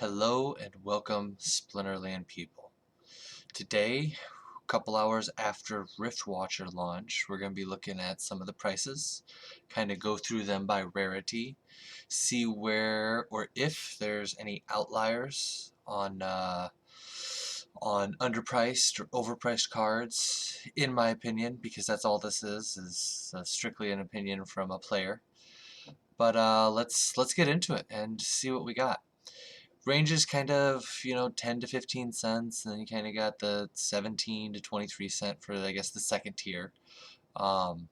Hello and welcome, Splinterland people. Today, a couple hours after RiftWatcher launch, we're going to be looking at some of the prices, kind of go through them by rarity, see where or if there's any outliers on underpriced or overpriced cards, in my opinion, because that's all this is strictly an opinion from a player. But let's get into it and see what we got. Ranges kind of, 10 to 15 cents, and then you kind of got the 17 to 23 cent for, I guess, the second tier. Um,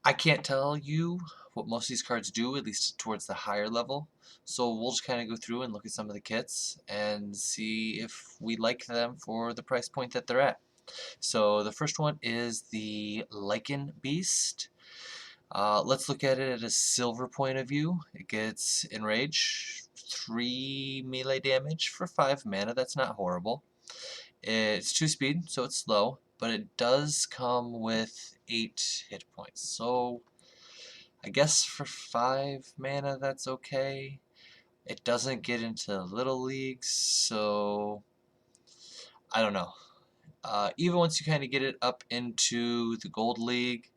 I can't tell you what most of these cards do, at least towards the higher level. So we'll just kind of go through and look at some of the kits and see if we like them for the price point that they're at. So the first one is the Lycan Beast. Let's look at it at a silver point of view. It gets Enrage, 3 melee damage for 5 mana. That's not horrible. It's 2 speed, so it's slow, but it does come with 8 hit points. So I guess for 5 mana that's okay. It doesn't get into little leagues, so I don't know. Even once you kind of get it up into the gold league,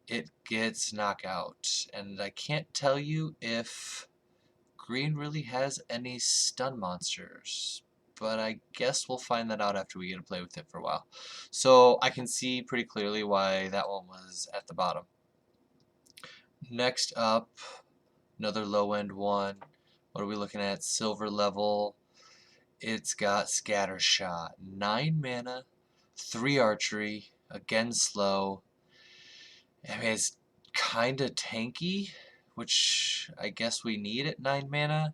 it gets knockout, and I can't tell you if green really has any stun monsters, but I guess we'll find that out after we get to play with it for a while. So I can see pretty clearly why that one was at the bottom. Next up, another low-end one. What are we looking at? Silver level. It's got Scatter Shot, 9 mana, 3 archery, again slow. I mean, it's kind of tanky, which I guess we need at 9 mana,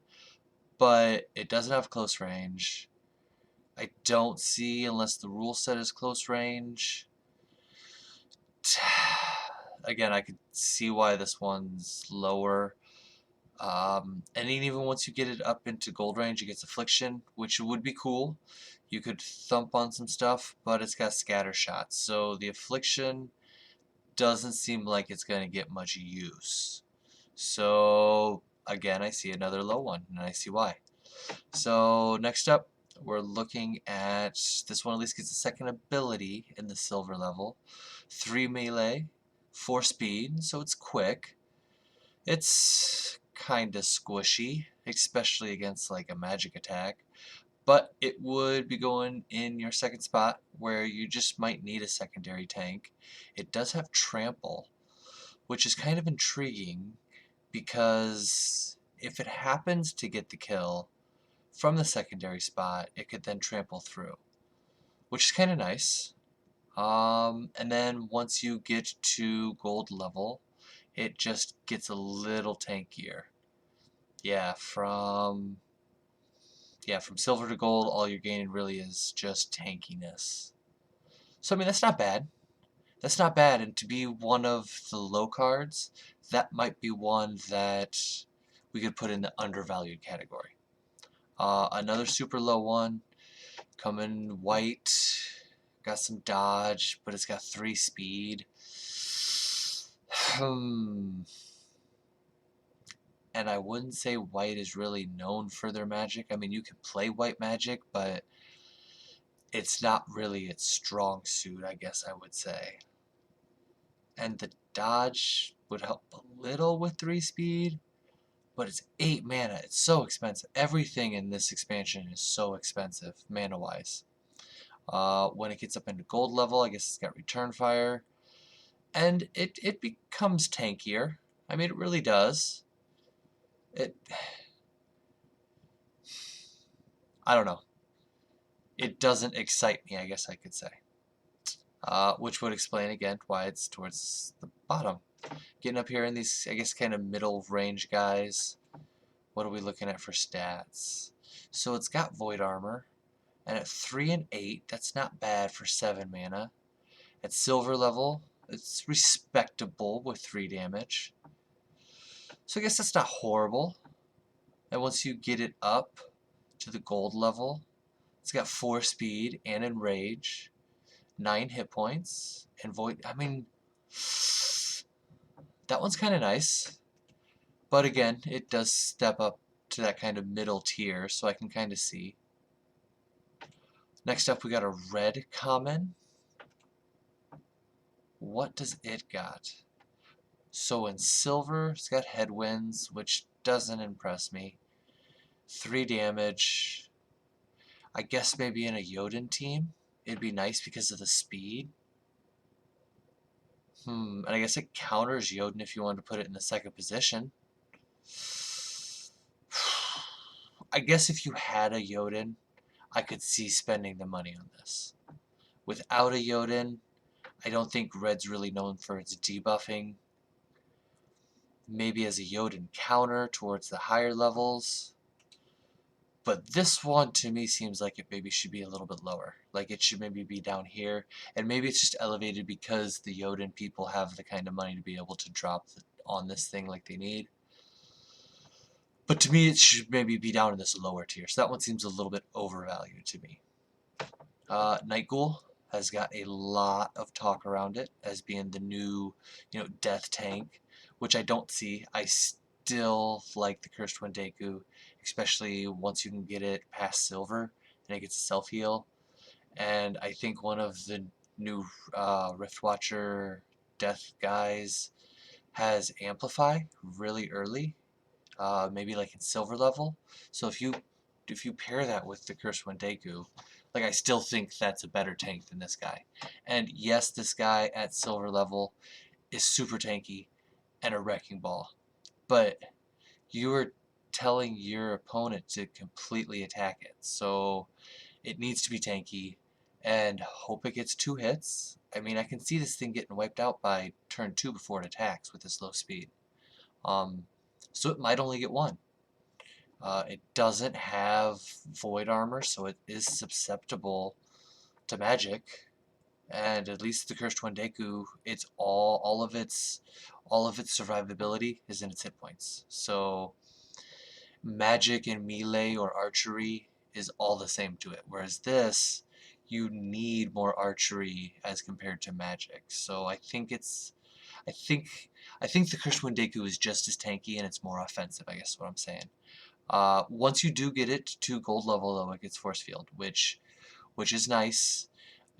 but it doesn't have close range. I don't see, unless the rule set is close range. Again, I could see why this one's lower. And even once you get it up into gold range, it gets Affliction, which would be cool. You could thump on some stuff, but it's got Scatter Shots, so the Affliction doesn't seem like it's going to get much use. So again, I see another low one, and I see why. So next up, we're looking at this one. At least gets a second ability in the silver level. 3 melee, 4 speed, so it's quick. It's kind of squishy, especially against like a magic attack. But it would be going in your second spot where you just might need a secondary tank. It does have trample, which is kind of intriguing because if it happens to get the kill from the secondary spot, it could then trample through, which is kind of nice. And then once you get to gold level, it just gets a little tankier. Yeah, from silver to gold, all you're gaining really is just tankiness. So I mean, that's not bad. That's not bad, and to be one of the low cards, that might be one that we could put in the undervalued category. Another super low one, coming white, got some dodge, but it's got 3 speed. And I wouldn't say white is really known for their magic. I mean, you can play white magic, but it's not really its strong suit, I guess I would say. And the dodge would help a little with 3 speed, but it's 8 mana. It's so expensive. Everything in this expansion is so expensive, mana-wise. When it gets up into gold level, I guess it's got Return Fire. And it becomes tankier. I mean, it really does. I don't know. It doesn't excite me, I guess I could say. Which would explain, again, why it's towards the bottom. Getting up here in these, I guess, kind of middle range guys. What are we looking at for stats? So it's got Void Armor. And at 3 and 8, that's not bad for 7 mana. At silver level, it's respectable with 3 damage. So I guess that's not horrible. And once you get it up to the gold level, it's got 4 speed and Enrage, 9 hit points, and Void. I mean, that one's kind of nice. But again, it does step up to that kind of middle tier, so I can kind of see. Next up, we got a red common. What does it got? So in silver, it's got headwinds, which doesn't impress me. 3 damage. I guess maybe in a Jotun team, it'd be nice because of the speed. And I guess it counters Jotun if you wanted to put it in the second position. I guess if you had a Jotun, I could see spending the money on this. Without a Jotun, I don't think red's really known for its debuffing. Maybe as a Jotun counter towards the higher levels. But this one to me seems like it maybe should be a little bit lower. Like it should maybe be down here. And maybe it's just elevated because the Jotun people have the kind of money to be able to drop on this thing like they need. But to me it should maybe be down in this lower tier. So that one seems a little bit overvalued to me. Night Ghoul has got a lot of talk around it as being the new, death tank, which I don't see. I still like the Cursed Wendeku, especially once you can get it past silver and it gets a self-heal. And I think one of the new Riftwatcher death guys has Amplify really early, maybe like in silver level. So if you pair that with the Cursed Wendeku, like I still think that's a better tank than this guy. And yes, this guy at silver level is super tanky and a wrecking ball. But you are telling your opponent to completely attack it. So it needs to be tanky and hope it gets 2 hits. I mean, I can see this thing getting wiped out by turn 2 before it attacks with this low speed. So it might only get 1. It doesn't have void armor, so it is susceptible to magic. And at least the Cursed Wendeku, it's all of its survivability is in its hit points. So magic and melee or archery is all the same to it. Whereas this, you need more archery as compared to magic. So I think the Cursed Wendeku is just as tanky and it's more offensive, I guess is what I'm saying. Once you do get it to gold level, though, it gets force field, which is nice,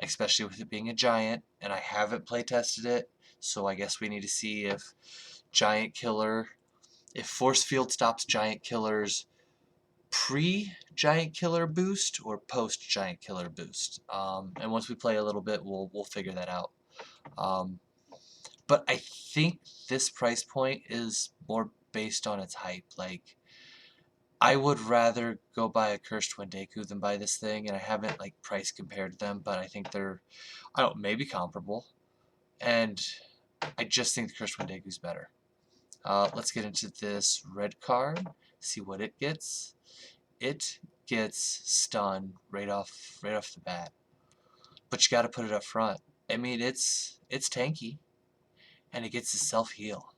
especially with it being a giant. And I haven't play tested it, so I guess we need to see if force field stops giant killers pre-giant killer boost or post-giant killer boost. And once we play a little bit, we'll figure that out. But I think this price point is more based on its hype. Like, I would rather go buy a Cursed Wendeku than buy this thing, and I haven't price compared them, but I think they're, maybe comparable. And I just think the Cursed Wendeku is better. Let's get into this red card, see what it gets. It gets stun right off the bat, but you got to put it up front. I mean, it's tanky, and it gets a self-heal,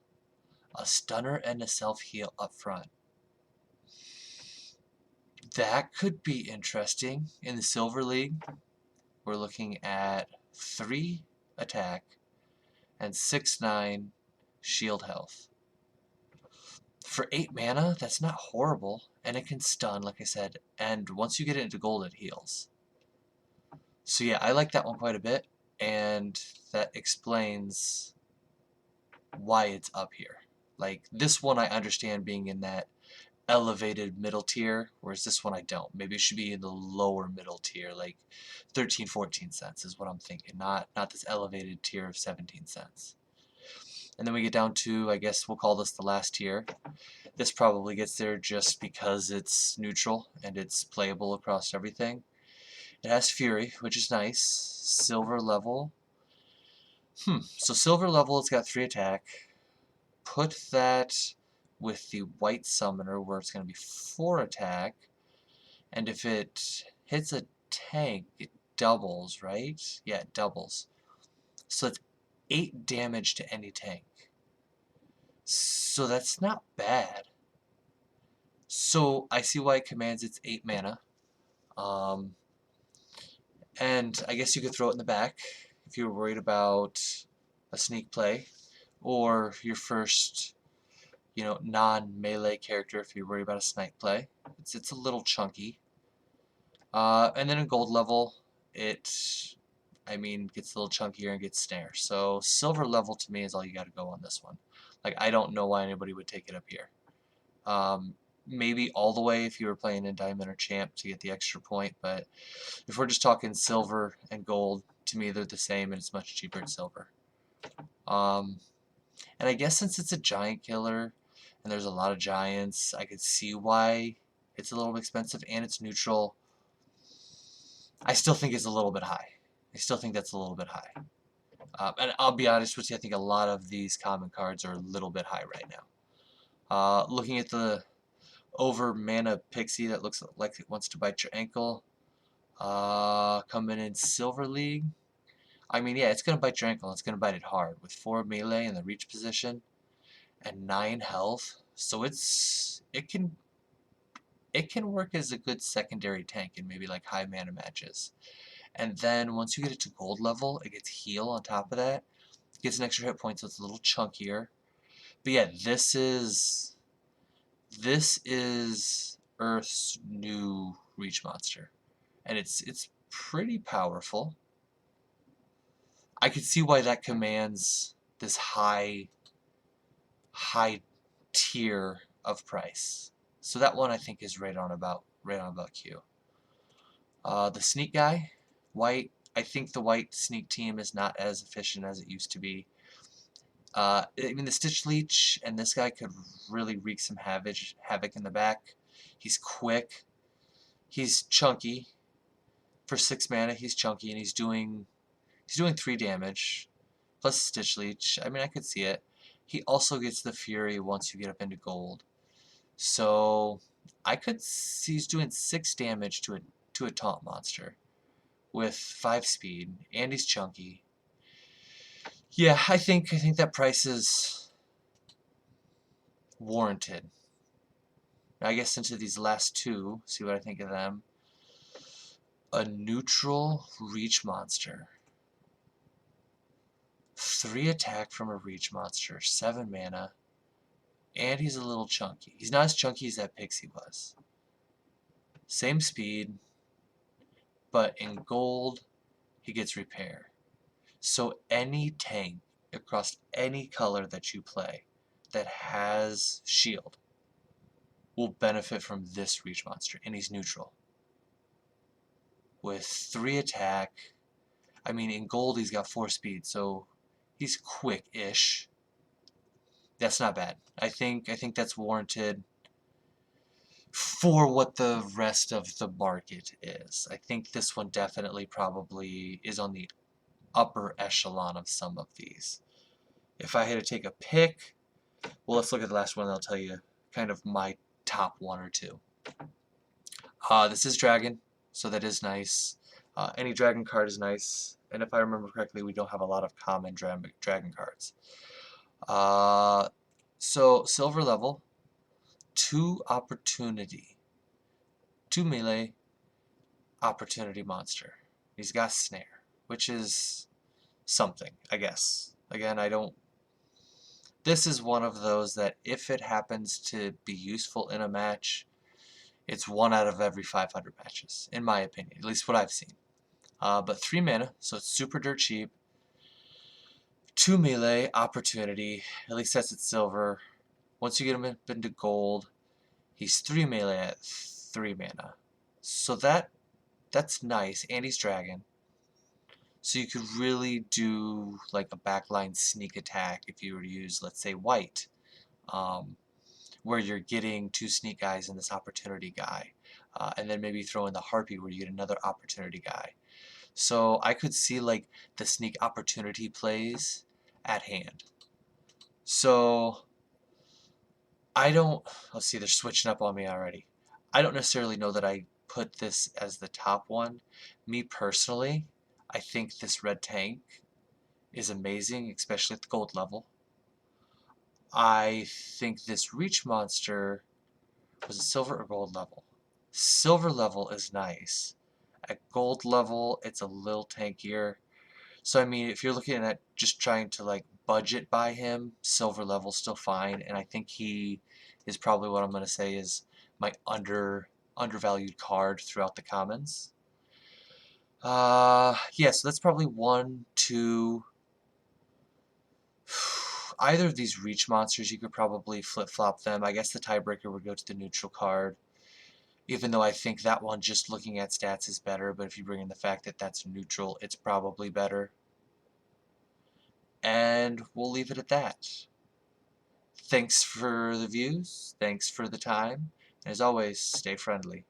a stunner and a self-heal up front. That could be interesting. In the Silver League, we're looking at 3 attack and 6/9 shield health. For 8 mana, that's not horrible, and it can stun, like I said, and once you get it into gold, it heals. So yeah, I like that one quite a bit, and that explains why it's up here. Like, this one I understand being in that elevated middle tier, whereas this one I don't. Maybe it should be in the lower middle tier, like 13, 14 cents is what I'm thinking, not this elevated tier of 17 cents. And then we get down to, I guess we'll call this the last tier. This probably gets there just because it's neutral and it's playable across everything. It has Fury, which is nice. Silver level. So silver level, it's got 3 attack. Put that with the white summoner where it's going to be 4 attack, and if it hits a tank it doubles, right? Yeah, it doubles, so it's 8 damage to any tank, so that's not bad. So I see why it commands its 8 mana, and I guess you could throw it in the back if you were worried about a sneak play or your first you know, non-melee character if you're worried about a snipe play. It's a little chunky. And then in gold level, it, I mean, gets a little chunkier and gets snare. So silver level to me is all you got to go on this one. Like, I don't know why anybody would take it up here. Maybe all the way if you were playing in Diamond or Champ to get the extra point, but if we're just talking silver and gold, to me they're the same and it's much cheaper in silver. And I guess since it's a giant killer and there's a lot of giants, I could see why it's a little expensive and it's neutral. I still think it's a little bit high. I still think that's a little bit high. And I'll be honest with you, I think a lot of these common cards are a little bit high right now. Looking at the over mana pixie that looks like it wants to bite your ankle. Coming in Silver League. I mean, yeah, it's going to bite your ankle. It's going to bite it hard with 4 melee in the reach position and 9 health. So it can work as a good secondary tank in maybe like high mana matches. And then once you get it to gold level, it gets heal on top of that. It gets an extra hit point, so it's a little chunkier. But yeah, this is Earth's new reach monster, and it's pretty powerful. I could see why that commands this high tier of price. So that one I think is right on about Q. The sneak guy, white. I think the white sneak team is not as efficient as it used to be. I mean, the Stitch Leech and this guy could really wreak some havoc in the back. He's quick. He's chunky. For 6 mana, he's chunky, and he's doing 3 damage. Plus Stitch Leech. I mean, I could see it. He also gets the Fury once you get up into gold. So I could see he's doing 6 damage to a taunt monster with 5 speed, and he's chunky. Yeah, I think that price is warranted. Now I guess into these last two, see what I think of them. A neutral reach monster. 3 attack from a reach monster, 7 mana, and he's a little chunky. He's not as chunky as that Pixie was. Same speed, but in gold, he gets repair. So any tank across any color that you play that has shield will benefit from this reach monster, and he's neutral. With 3 attack, I mean, in gold he's got 4 speed, so he's quick-ish. That's not bad. I think that's warranted for what the rest of the market is. I think this one definitely probably is on the upper echelon of some of these. If I had to take a pick, well, let's look at the last one and I'll tell you kind of my top 1 or 2. This is Dragon, so that is nice. Any Dragon card is nice, and if I remember correctly, we don't have a lot of common Dragon cards. So silver level, 2 opportunity, 2 melee, opportunity monster. He's got snare, which is something, I guess. Again, this is one of those that if it happens to be useful in a match, it's 1 out of every 500 matches, in my opinion, at least what I've seen. But 3 mana, so it's super dirt cheap. 2 melee, opportunity, at least that's at silver. Once you get him up into gold, he's 3 melee at 3 mana. So that's nice, and he's dragon. So you could really do like a backline sneak attack if you were to use, let's say, white, where you're getting 2 sneak guys and this opportunity guy, and then maybe throw in the harpy where you get another opportunity guy. So I could see like the sneak opportunity plays at hand. So let's see, they're switching up on me already. I don't necessarily know that I put this as the top one. Me personally, I think this red tank is amazing, especially at the gold level. I think this reach monster, was it silver or gold level? Silver level is nice. At gold level, it's a little tankier. So I mean, if you're looking at just trying to like budget buy him, silver level's still fine, and I think he is probably what I'm going to say is my undervalued card throughout the commons. Yeah, so that's probably 1, 2. Either of these reach monsters, you could probably flip-flop them. I guess the tiebreaker would go to the neutral card, even though I think that one, just looking at stats, is better, but if you bring in the fact that that's neutral, it's probably better. And we'll leave it at that. Thanks for the views, thanks for the time, and as always, stay friendly.